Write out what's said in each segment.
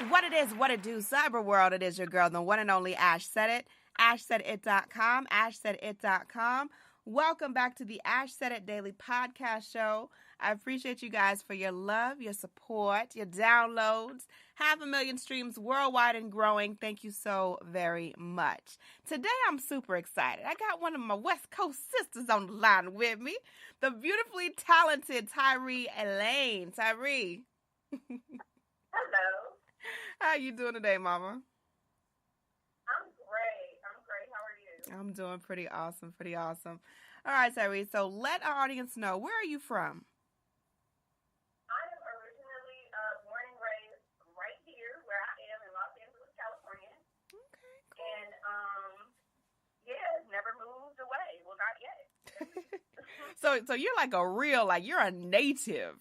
What it is, what it do, cyber world, it is your girl, the one and only Ash Said It, ashsaidit.com, ashsaidit.com. Welcome back to the Ash Said It Daily Podcast Show. I appreciate you guys for your love, your support, your downloads. 500,000 streams worldwide and growing. Thank you so very much. Today I'm super excited. I got one of my West Coast sisters on the line with me, the beautifully talented Tyree Elaine. Tyree. Hello. How you doing today, Mama? I'm great. How are you? I'm doing pretty awesome. All right, Tyree, so let our audience know, where are you from? I am originally born and raised right here where I am in Los Angeles, California. Okay, cool. And, never moved away. Well, not yet. So you're like you're a native.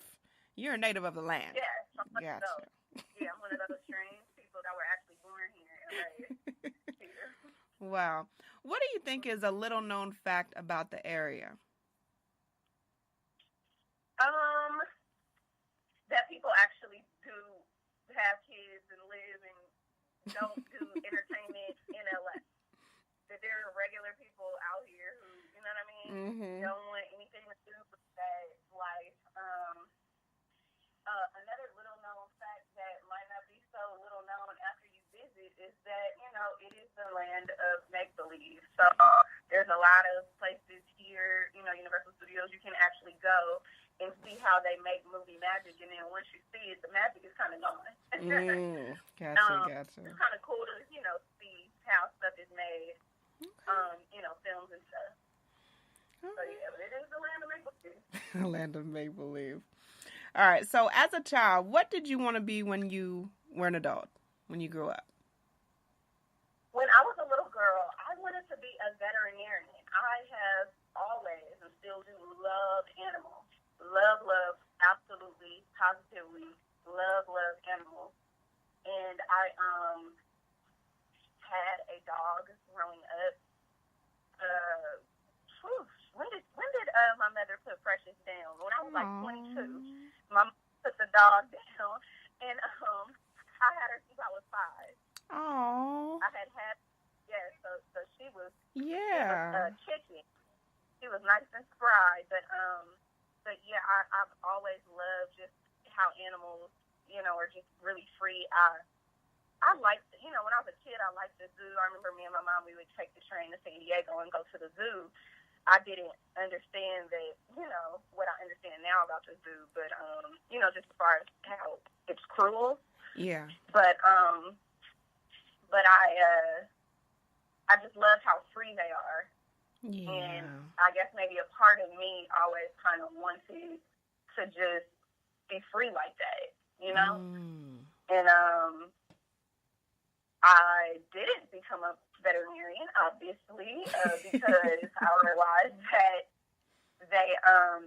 You're a native of the land. Yes. Gotcha. Yeah, I'm one of those strange people that were actually born here and raised here. Wow. What do you think is a little known fact about the area? That people actually do have kids and live and don't do entertainment in LA. That there are regular people out here who, you know what I mean, don't want anything to do with that life. Another little known fact that might not be so little known after you visit is that, it is the land of make-believe. So there's a lot of places here, Universal Studios, you can actually go and see how they make movie magic. And then once you see it, the magic is kind of gone. Gotcha. It's kind of cool to, see how stuff is made, films and stuff. So, yeah, it is the land of make-believe. The land of make-believe. All right, so as a child, what did you want to be when you were an adult, when you grew up? When I was a little girl, I wanted to be a veterinarian. I have always and still do love animals. Love, absolutely, positively, love animals. And I had a dog growing up. When did my mother put Precious down? When I was like 22, my mom put the dog down, and I had her since I was 5. Oh. I had so she was chicken. She was nice and spry, but yeah, I've always loved just how animals, are just really free. I liked, when I was a kid, I liked the zoo. I remember me and my mom, we would take the train to San Diego and go to the zoo. I didn't understand that, what I understand now about the zoo, but, just as far as how it's cruel. Yeah. But I just love how free they are. Yeah. And I guess maybe a part of me always kind of wanted to just be free like that, And I didn't become a veterinarian, obviously, because I realized that they are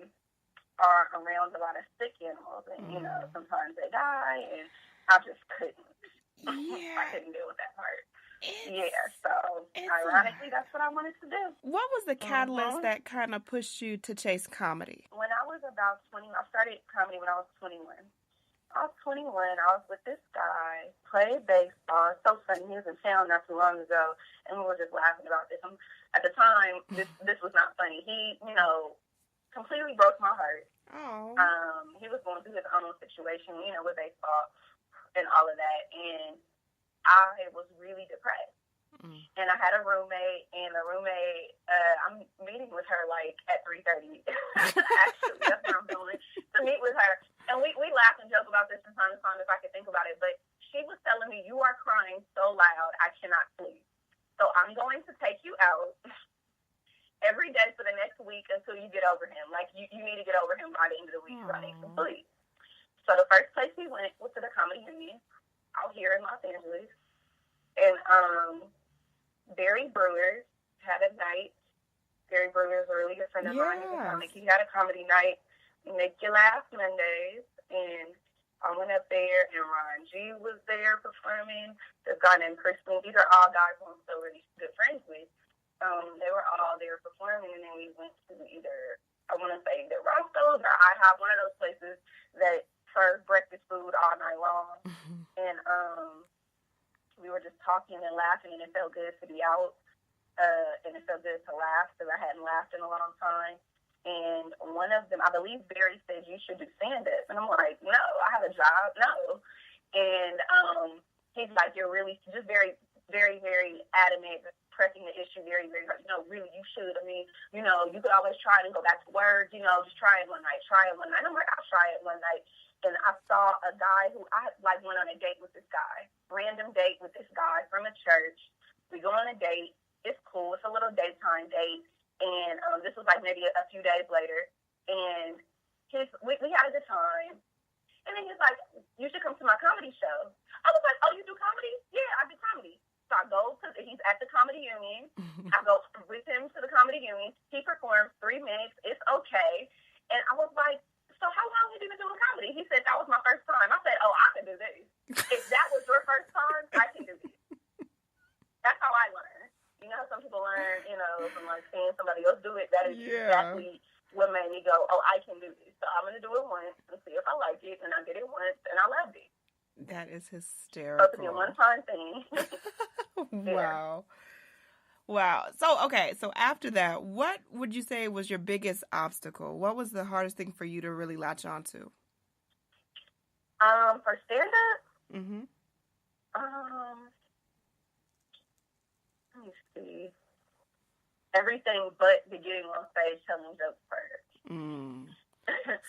around a lot of sick animals, and sometimes they die, and I just couldn't. Yeah. I couldn't deal with that part. So ironically, that's what I wanted to do. What was the catalyst that kind of pushed you to chase comedy? When I was about 20, I started comedy when I was 21. I was with this guy, played baseball. It's so funny. He was in town not too long ago, and we were just laughing about this. At the time, this was not funny. He, completely broke my heart. Oh. He was going through his own situation, with baseball and all of that, and I was really depressed. And I had a roommate, I'm meeting with her like at 3:30. Actually, that's what I'm doing, to meet with her. And we laugh and joke about this from time to time if I could think about it. But she was telling me, you are crying so loud, I cannot sleep. So I'm going to take you out every day for the next week until you get over him. Like, you need to get over him by the end of the week so I need some sleep. So the first place we went was to the Comedy Union out here in Los Angeles. And Barry Brewer had a night. Barry Brewer is a really good friend of mine. He's a comic. He had a comedy night, Make You Laugh Mondays. And I went up there, and Ron G was there performing. This guy named Chris Moon. These are all guys who I'm still really good friends with. They were all there performing, and then we went to either Roscoe's or IHOP, one of those places that served breakfast food all night long. And we were just talking and laughing, and it felt good to be out. And it felt good to laugh because I hadn't laughed in a long time. And one of them, I believe Barry said, you should do stand-up. And I'm like, no, I have a job. No. And he's like, you're really just very, very, very adamant, pressing the issue very, very hard. Really, you should. I mean, you could always try it and go back to work. Just try it one night. I'm like, I'll try it one night. And I saw a guy who I went on a date with this guy, random date with this guy from a church. We go on a date. It's cool. It's a little daytime date. And this was maybe a few days later. And we had a good time. And then he's like, you should come to my comedy show. I was like, oh, you do comedy? Yeah, I do comedy. So I go to, he's at the Comedy Union. I go with him to the Comedy Union. He performs 3 minutes. It's okay. And I was like, so how long have you been doing comedy? He said, that was my first time. I said, oh, I can do this. If that was your first time, I can do this. That's how I learned. How some people learn, from seeing somebody else do it. That is exactly what made me go, oh, I can do this. So I'm going to do it once and see if I like it. And I did it once and I loved it. That is hysterical. So it's a one-time thing. Wow. Wow. So after that, what would you say was your biggest obstacle? What was the hardest thing for you to really latch on to? For stand-up? Mm-hmm. Let me see. Everything but the getting on stage telling jokes first.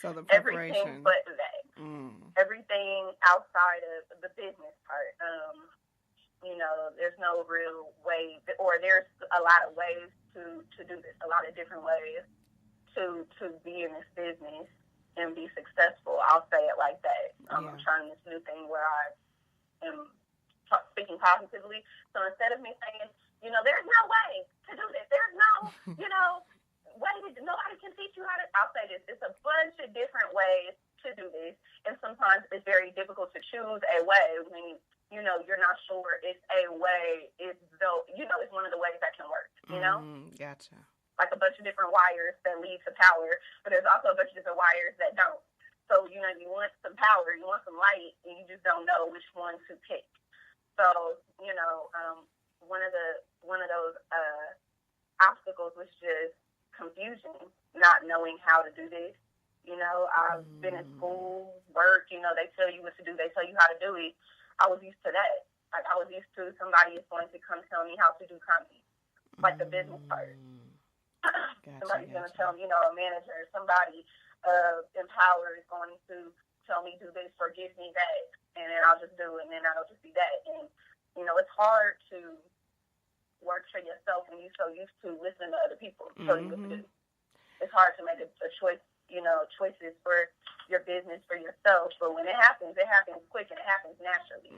So the preparation. Everything but that. Everything outside of the business part. There's no real way, or there's a lot of ways to do this. A lot of different ways to be in this business and be successful. I'll say it like that. I'm trying this new thing where I am speaking positively. So instead of me saying, there's no way to do this. There's no, way nobody can teach you how to. I'll say this. It's a bunch of different ways to do this. And sometimes it's very difficult to choose a way when, you're not sure it's a way. It's one of the ways that can work, Gotcha. Like a bunch of different wires that lead to power, but there's also a bunch of different wires that don't. So, you want some power, you want some light, and you just don't know which one to pick. So, one of those obstacles was just confusion, not knowing how to do this. I've been in school, work, they tell you what to do, they tell you how to do it. I was used to that. Like, I was used to somebody is going to come tell me how to do comedy, like the business part. Somebody's going to tell me, a manager, somebody in power is going to tell me do this or give me that, and then I'll just do it, and then that'll just be that. And, it's hard to work for yourself when you're so used to listening to other people tell you what to do. It's hard to make a choice, choices for your business, for yourself. But when it happens quick and it happens naturally.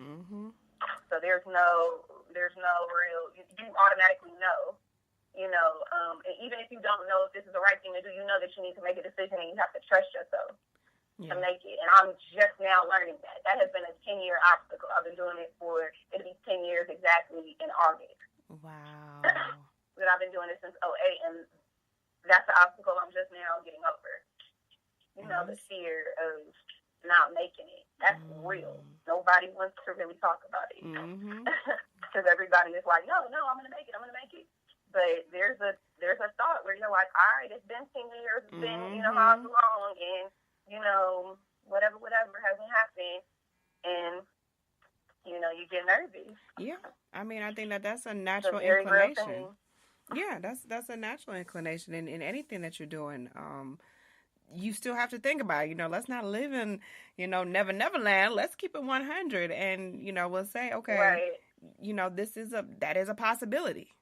So there's no real, you automatically know, and even if you don't know if this is the right thing to do, you know that you need to make a decision and you have to trust yourself to make it. And I'm just now learning that. That has been a 10-year obstacle. I've been doing it it'll be 10 years exactly in August. Wow. But I've been doing it since 2008, and that's the obstacle I'm just now getting over. The fear of not making it. That's real. Nobody wants to really talk about it. Because everybody is like, no, I'm going to make it. But there's a thought where you're like, all right, it's been 10 years. It's been, how long, and, whatever hasn't happened. And, you get nervous. Yeah. I mean, I think that's a natural inclination. Yeah, that's a natural inclination in anything that you're doing. You still have to think about it. Let's not live in, Never Land. Let's keep it 100. And, we'll say, okay, right. that is a possibility.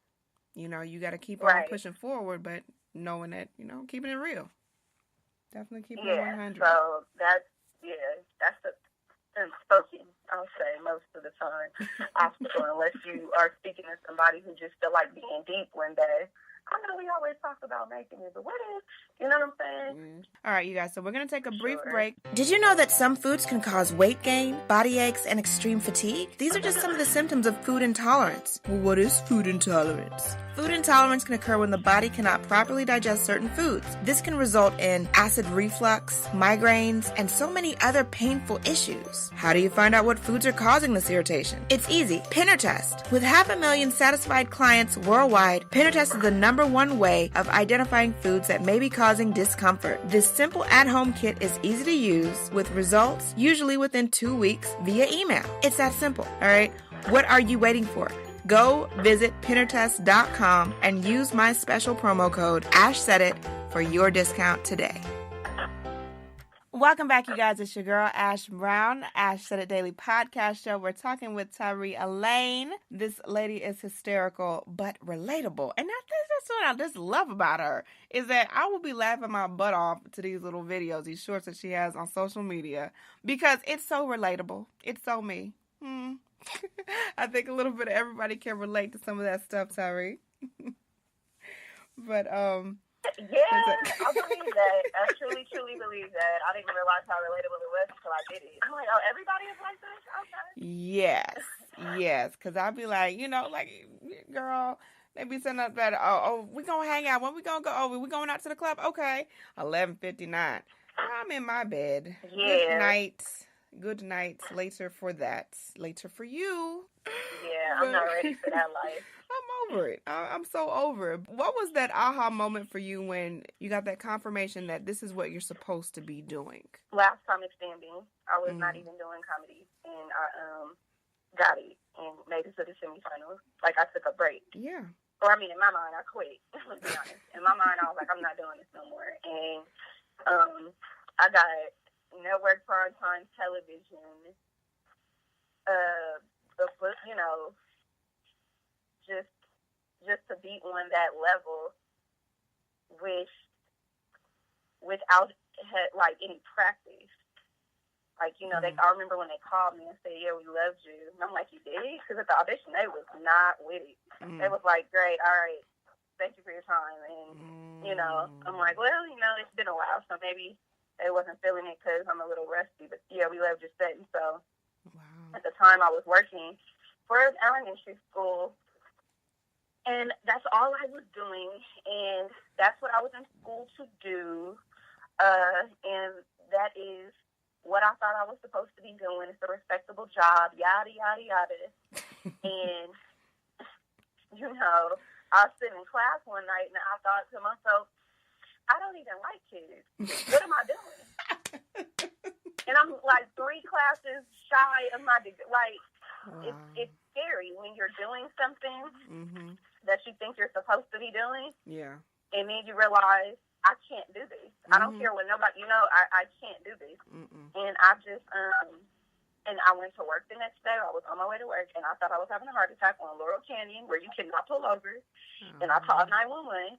You got to keep on pushing forward, but knowing that, keeping it real. Definitely keeping it 100. So that's the unspoken, I'll say, most of the time, obstacle, unless you are speaking to somebody who just feel like being deep one day. I know we always talk about making it, but what is, you know what I'm saying? All right, you guys, so we're going to take a brief Sure. break. Did you know that some foods can cause weight gain, body aches, and extreme fatigue? These are just some of the symptoms of food intolerance. Well, what is food intolerance? Food intolerance can occur when the body cannot properly digest certain foods. This can result in acid reflux, migraines, and so many other painful issues. How do you find out what foods are causing this irritation? It's easy. Pinner Test. With 500,000 satisfied clients worldwide, Pinner Test is the #1 way of identifying foods that may be causing discomfort. This simple at-home kit is easy to use with results usually within 2 weeks via email. It's that simple, all right? What are you waiting for? Go visit pinnertest.com and use my special promo code AshSaidIt for your discount today. Welcome back, you guys. It's your girl, Ash Brown, Ash Said It Daily podcast show. We're talking with Tyree Elaine. This lady is hysterical, but relatable. And that's what I just love about her, is that I will be laughing my butt off to these little videos, these shorts that she has on social media, because it's so relatable. It's so me. I think a little bit of everybody can relate to some of that stuff, Tyree. But, yeah, I believe that. I truly, truly believe that. I didn't realize how relatable it was until I did it. I'm like, oh, everybody is like this? Okay. Yes, because I'll be like, like, girl, they be sending up that, we going to hang out. When we going to go? Oh, we going out to the club? Okay. 11:59. I'm in my bed. Yeah. Good night. Later for that. Later for you. Yeah, I'm not ready for that life. I'm over it. I'm so over it. What was that aha moment for you when you got that confirmation that this is what you're supposed to be doing? Last comic standing, I was not even doing comedy, and I got it and made it to the semifinals. Like, I took a break. Yeah. Or, I mean, in my mind, I quit. Let's be honest. In my mind, I was like, I'm not doing this no more. And I got network primetime television, just to be on that level without any practice. Like, I remember when they called me and said, yeah, we loved you. And I'm like, you did? Because at the audition, they was not with it. They was like, great, all right, thank you for your time. And, I'm like, well, it's been a while, so maybe they wasn't feeling it because I'm a little rusty. But, yeah, we loved your set. And so at the time, I was working for an elementary school, and that's all I was doing, and that's what I was in school to do, and that is what I thought I was supposed to be doing. It's a respectable job, yada, yada, yada. And, I was sitting in class one night, and I thought to myself, I don't even like kids. What am I doing? And I'm like 3 classes shy of my degree. Like, wow. It's scary when you're doing something that you think you're supposed to be doing. Yeah. And then you realize, I can't do this. I don't care what nobody, I can't do this. And I just, and I went to work the next day. I was on my way to work, and I thought I was having a heart attack on Laurel Canyon, where you cannot pull over. And I called 911,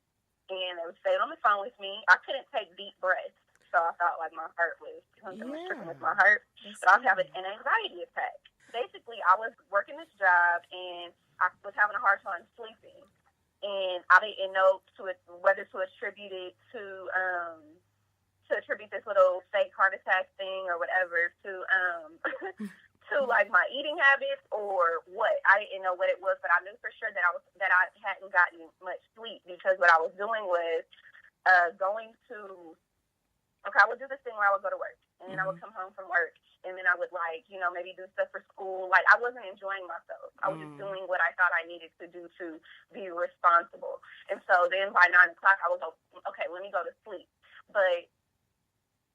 and they stayed on the phone with me. I couldn't take deep breaths, so I thought like my heart was, something was tripping with my heart. So I was having an anxiety attack. Basically, I was working this job, and I was having a hard time sleeping. And I didn't know whether to attribute it to attribute this little fake heart attack thing or whatever to like my eating habits or what. I didn't know what it was, but I knew for sure that I hadn't gotten much sleep, because what I was doing was I would do this thing where I would go to work, and then I would come home from work, and then I would maybe do stuff for school. Like, I wasn't enjoying myself. I was just doing what I thought I needed to do to be responsible. And so then by 9 o'clock, I was like, okay, let me go to sleep. But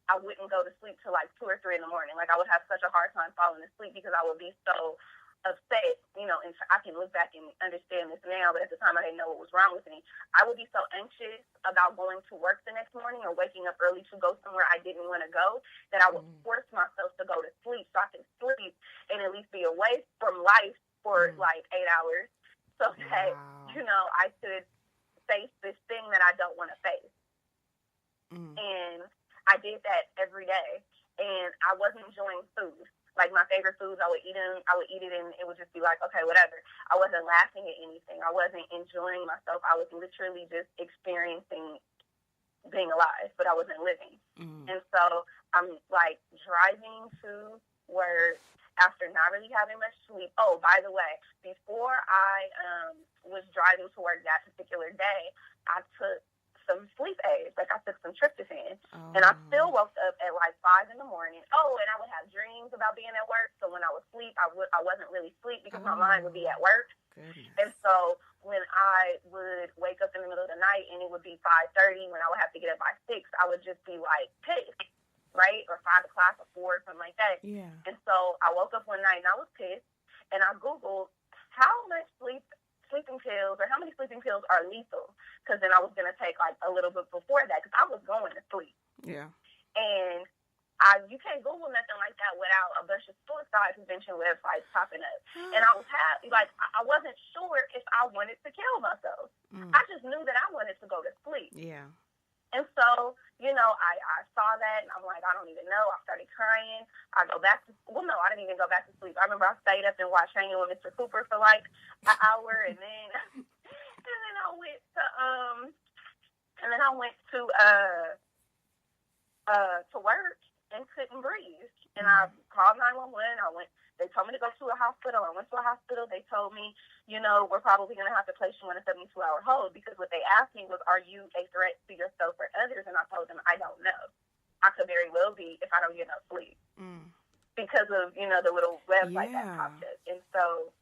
I wouldn't go to sleep till like 2 or 3 in the morning. Like, I would have such a hard time falling asleep because I would be so upset, and I can look back and understand this now, but at the time I didn't know what was wrong with me. I would be so anxious about going to work the next morning or waking up early to go somewhere I didn't want to go that I would force myself to go to sleep so I can sleep and at least be away from life for like 8 hours so that, I could face this thing that I don't want to face. And I did that every day, and I wasn't enjoying food. Like, my favorite foods, I would eat it, and it would just be like, okay, whatever. I wasn't laughing at anything. I wasn't enjoying myself. I was literally just experiencing being alive, but I wasn't living. And so I'm, like, driving to work after not really having much sleep. Oh, by the way, before I was driving to work that particular day, I took some sleep aids. Like, I took some tryptophan. And I still woke up at like 5 in the morning. Oh, and I would have dreams about being at work. So when I would sleep, I wasn't really asleep because my mind would be at work. Goodness. And so when I would wake up in the middle of the night and it would be 5:30, when I would have to get up by 6, I would just be like pissed, right? Or 5 o'clock or 4, something like that. Yeah. And so I woke up one night and I was pissed, and I Googled how much sleeping pills, or how many sleeping pills are lethal, because then I was going to take like a little bit before that, because I was going to sleep. Yeah. And you can't Google nothing like that without a bunch of suicide prevention websites popping up. And I wasn't sure if I wanted to kill myself. I just knew that I wanted to go to sleep. Yeah. And so, I saw that, and I'm like, I don't even know. I started crying. I go back to, well, no, I didn't even go back to sleep. I remember I stayed up and watched Hanging with Mr. Cooper for like an hour, and then I went to work and couldn't breathe. And I called 911. They told me to go to a hospital. I went to a hospital. They told me, we're probably going to have to place you on a 72-hour hold, because what they asked me was, are you a threat to yourself or others? And I told them, I don't know. I could very well be if I don't get enough sleep. Because of, the little website that popped up. And so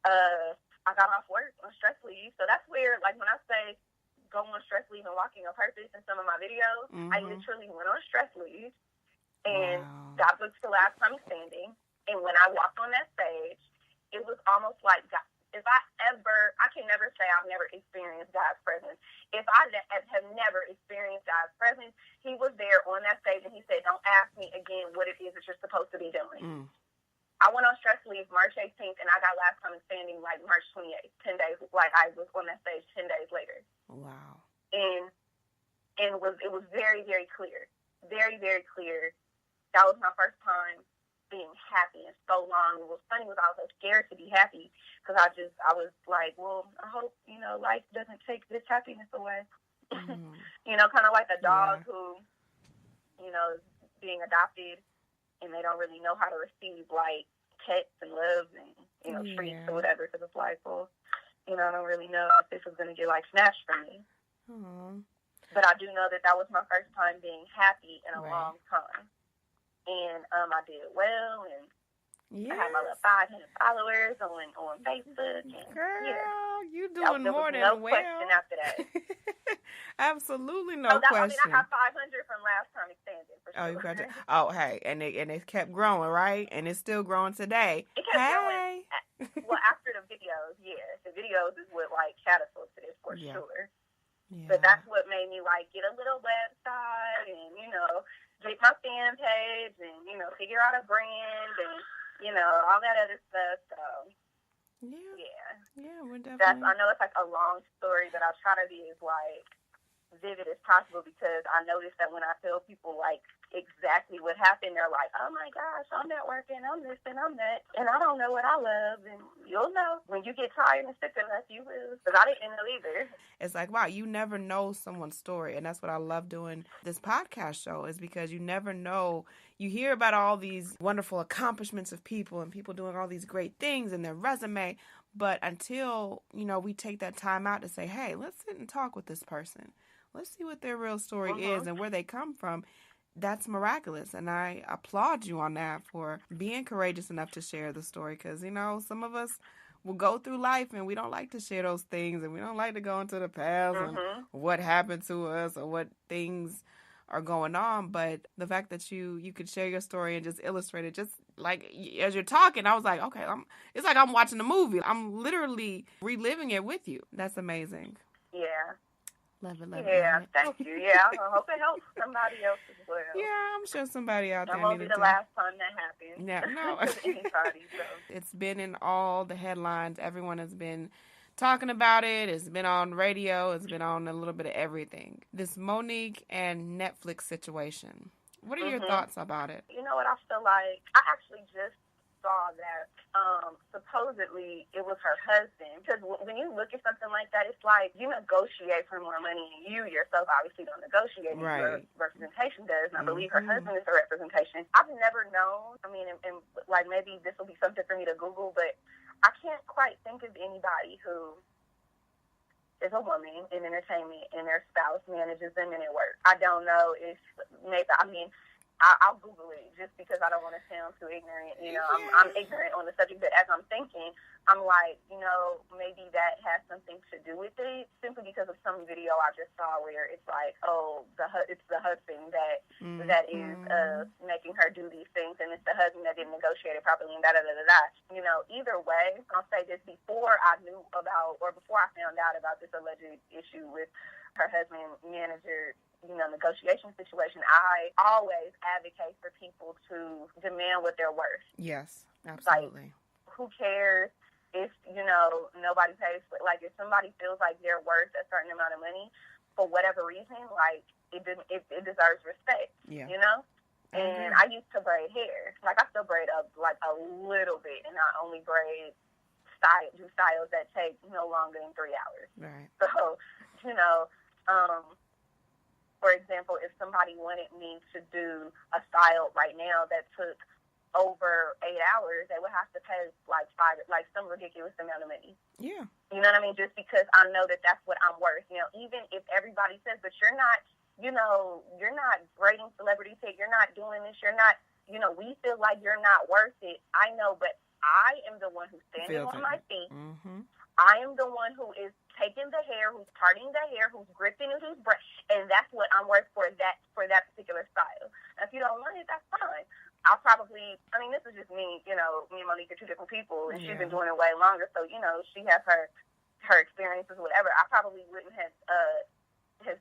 I got off work on stress leave. So that's where, like, when I say go on stress leave and walking on purpose in some of my videos, I literally went on stress leave and got booked for Last Time Standing. And when I walked on that stage, it was almost like, I can never say I've never experienced God's presence. If I have never experienced God's presence, He was there on that stage, and He said, don't ask me again what it is that you're supposed to be doing. I went on stress leave March 18th, and I got Last Time Standing like March 28th, 10 days, like I was on that stage 10 days later. Wow. And it was very, very clear. Very, very clear. That was my first time being happy in so long. What was funny was I was so scared to be happy, because I was like, well, I hope, life doesn't take this happiness away. Kind of like a dog who, is being adopted, and they don't really know how to receive, like, pets and love and, treats or whatever, because it's like, well, I don't really know if this is going to get, like, snatched from me. But I do know that was my first time being happy in a long time. And I did well, and I had my little 500 followers on Facebook. And, girl, you doing more than no well. Question after that. Absolutely no question. I got 500 from Last Time Standing, for sure. Oh, you got it. Oh, hey, and it kept growing, right? And it's still growing today. It kept growing. Well, after the videos, the videos is what, like, catapulted it for sure. Yeah. But that's what made me, like, get a little website and, get my fan page and, figure out a brand and, all that other stuff. So, yeah, we're definitely. I know it's like a long story, but I'll try to be as, like, vivid as possible, because I noticed that when I tell people, like, exactly what happened, they're like, oh my gosh, I'm not working, I'm this and I'm that, and I don't know what I love. And you'll know when you get tired and sick enough, you will, because I didn't know either. It's like, wow, you never know someone's story. And that's what I love doing this podcast show, is because you never know. You hear about all these wonderful accomplishments of people and people doing all these great things in their resume, but until, we take that time out to say, hey, let's sit and talk with this person. Let's see what their real story is and where they come from. That's miraculous. And I applaud you on that for being courageous enough to share the story. Because, some of us will go through life and we don't like to share those things. And we don't like to go into the past and what happened to us or what things are going on. But the fact that you could share your story and just illustrate it, just like as you're talking, I was like, okay, it's like I'm watching a movie. I'm literally reliving it with you. That's amazing. Yeah. Love it. Yeah, thank you. Yeah, I hope it helps somebody else as well. Yeah, I'm sure somebody out there. That won't be the last time that happens. Yeah, no. Anybody, so. It's been in all the headlines. Everyone has been talking about it. It's been on radio. It's been on a little bit of everything. This Monique and Netflix situation. What are your thoughts about it? You know what, I feel like I actually just saw that supposedly it was her husband, because when you look at something like that, it's like you negotiate for more money, and you yourself obviously don't negotiate. Right. Your representation does, and I believe her husband is her representation. I've never known, I mean, and like maybe this will be something for me to Google, but I can't quite think of anybody who is a woman in entertainment and their spouse manages them in their work. I don't know if maybe, I mean, I'll Google it just because I don't want to sound too ignorant. You know, I'm ignorant on the subject, but as I'm thinking, I'm like, you know, maybe that has something to do with it, simply because of some video I just saw where it's like, oh, it's the husband that is making her do these things, and it's the husband that didn't negotiate it properly, and da-da-da-da-da. You know, either way, I'll say this, before I knew about, or before I found out about this alleged issue with her husband manager, you know, negotiation situation, I always advocate for people to demand what they're worth. Yes, absolutely. Like, who cares if, you know, nobody pays for, like, if somebody feels like they're worth a certain amount of money for whatever reason, like, it deserves respect, you know? And I used to braid hair. Like, I still braid up, like, a little bit, and I only braid styles that take no longer than 3 hours. Right. So, you know, for example, if somebody wanted me to do a style right now that took over 8 hours, they would have to pay like some ridiculous amount of money. Yeah. You know what I mean? Just because I know that that's what I'm worth. You know, even if everybody says, but you're not, you know, you're not braiding celebrity hair, you're not doing this, you're not, you know, we feel like you're not worth it. I know, but I am the one who's standing on my feet. I am the one who is taking the hair, who's parting the hair, who's gripping it, and that's what I'm worth for that particular style. And if you don't want it, that's fine. I'll probably, I mean, this is just me, you know, me and Monique are two different people, and she's been doing it way longer, so, you know, she has her experiences, whatever. I probably wouldn't have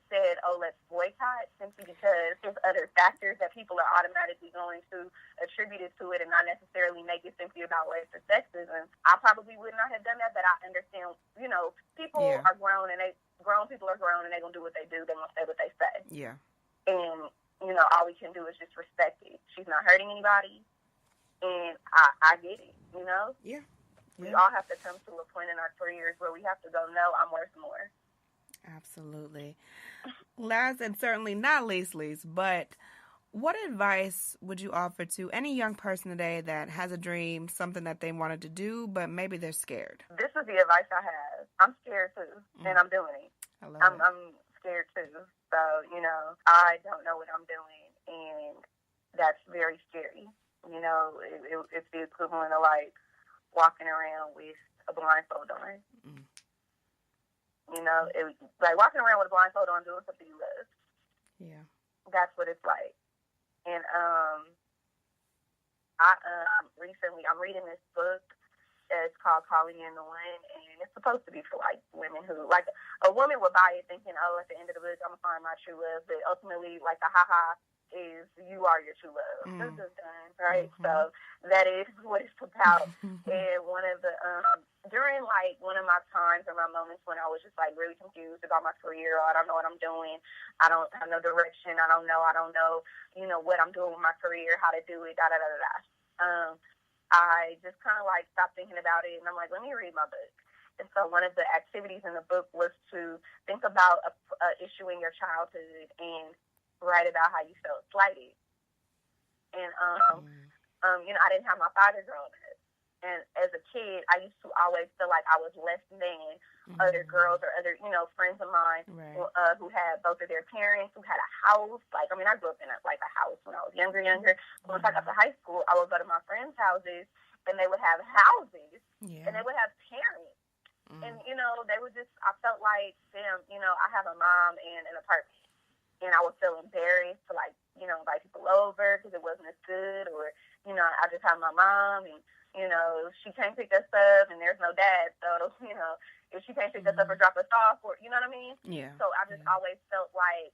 said, oh, let's boycott, simply because there's other factors that people are automatically going to attribute it to it and not necessarily make it simply about race or sexism. I probably would not have done that, but I understand, you know, people are grown, and grown people are grown, and they're going to do what they do. They're going to say what they say. Yeah. And, you know, all we can do is just respect it. She's not hurting anybody, and I get it, you know? Yeah. We all have to come to a point in our careers where we have to go, no, I'm worth more. Absolutely. Last and certainly not least, but what advice would you offer to any young person today that has a dream, something that they wanted to do, but maybe they're scared? This is the advice I have. I'm scared too, and I'm doing it. I'm scared too. So, you know, I don't know what I'm doing, and that's very scary. You know, it's the equivalent of like walking around with a blindfold on. You know, like walking around with a blindfold on, doing something you love. Yeah. That's what it's like. And recently I'm reading this book. It's called Calling in the One, and it's supposed to be for like women who, like, a woman would buy it thinking, oh, at the end of the book I'm gonna find my true love, but ultimately, like, the ha-ha is you are your true love. Right? So that is what it's about. And one of the during like one of my times or my moments when I was just like really confused about my career, I don't know what I'm doing, I don't have no direction, I don't know, you know, what I'm doing with my career, how to do it, I just kind of like stopped thinking about it, and I'm like, let me read my book. And so one of the activities in the book was to think about a issue in your childhood and write about how you felt slighted. And you know, I didn't have my father growing up. And as a kid, I used to always feel like I was less than other girls or other, you know, friends of mine who had both of their parents, who had a house. Like, I mean, I grew up in a house when I was younger. Once I got to high school, I would go to my friends' houses, and they would have houses, and they would have parents. And, you know, they would just, I felt like, damn, you know, I have a mom and an apartment. And I would feel embarrassed to, like, you know, invite people over because it wasn't as good, or, you know, I just have my mom, and, you know, she can't pick us up, and there's no dad, so, you know, if she can't pick us up or drop us off, or, you know what I mean? Yeah. So I just always felt like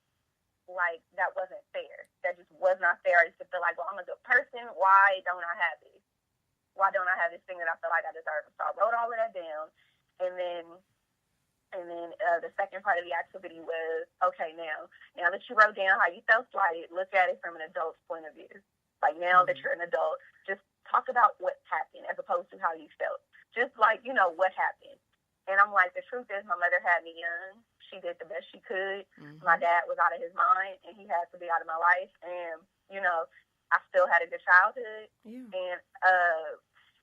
that wasn't fair. That just was not fair. I used to feel like, well, I'm a good person. Why don't I have this? Why don't I have this thing that I feel like I deserve? So I wrote all of that down, and then And then the second part of the activity was, okay, now that you wrote down how you felt slighted, look at it from an adult's point of view. Like, now that you're an adult, just talk about what happened as opposed to how you felt. Just like, what happened. And I'm like, the truth is, my mother had me young. She did the best she could. My dad was out of his mind, and he had to be out of my life. And, I still had a good childhood. Yeah. And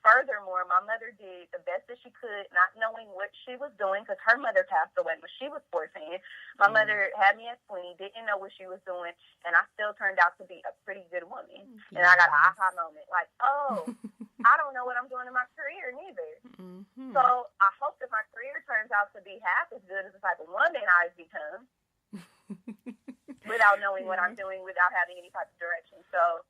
furthermore, my mother did the best that she could, not knowing what she was doing, because her mother passed away when she was 14. My mother had me at 20, didn't know what she was doing, and I still turned out to be a pretty good woman. And I got an aha moment, like, oh, I don't know what I'm doing in my career neither. So I hope that my career turns out to be half as good as the type of woman I've become without knowing what I'm doing, without having any type of direction. So,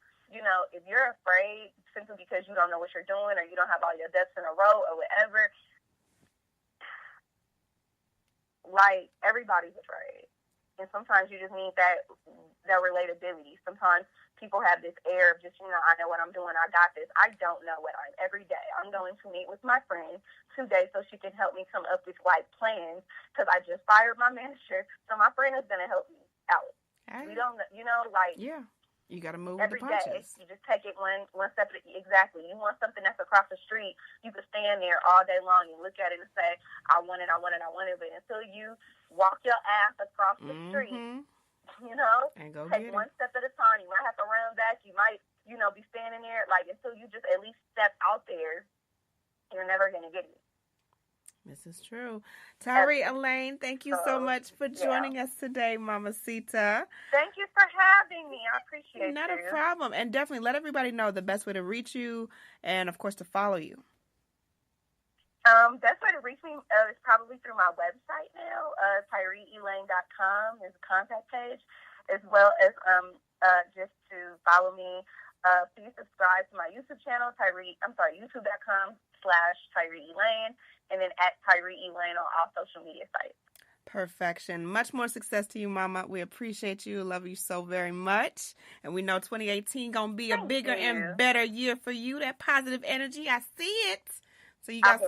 if you're afraid simply because you don't know what you're doing or you don't have all your ducks in a row or whatever, like, everybody's afraid. And sometimes you just need that relatability. Sometimes people have this air of just, I know what I'm doing, I got this. I don't know what every day I'm going to meet with my friend today so she can help me come up with plans, because I just fired my manager, so my friend is going to help me out. We don't, yeah. You got to move every with the punches. day. You just take it one step at exactly. You want something that's across the street, you can stand there all day long and look at it and say, I want it. But until you walk your ass across the street, and go take get one it. step at a time. You might have to run back. You might, be standing there. Like, until you just at least step out there, you're never going to get it. This is true. Tyree Elaine, thank you so much for joining us today, Mamacita. Thank you for having me. I appreciate it. Not a problem. And definitely let everybody know the best way to reach you and, of course, to follow you. Best way to reach me is probably through my website now. TyreeElaine.com is a contact page, as well as just to follow me. Please subscribe to my YouTube channel, YouTube.com/Tyree Elaine, and then at Tyree Elaine on all social media sites. Perfection. Much more success to you, Mama. We appreciate you. Love you so very much. And we know 2018 going to be a bigger and better year for you. That positive energy, I see it. So you got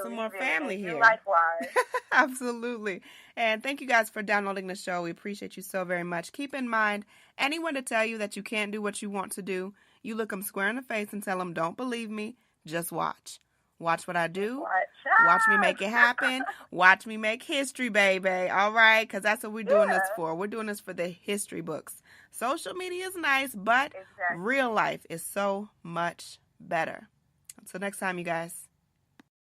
some more family here. Likewise. Absolutely. And thank you guys for downloading the show. We appreciate you so very much. Keep in mind, anyone to tell you that you can't do what you want to do, you look them square in the face and tell them, don't believe me, just watch. Watch what I do. Watch me make it happen. Watch me make history, baby. All right? Because that's what we're doing this for. We're doing this for the history books. Social media is nice, but real life is so much better. Until next time, you guys.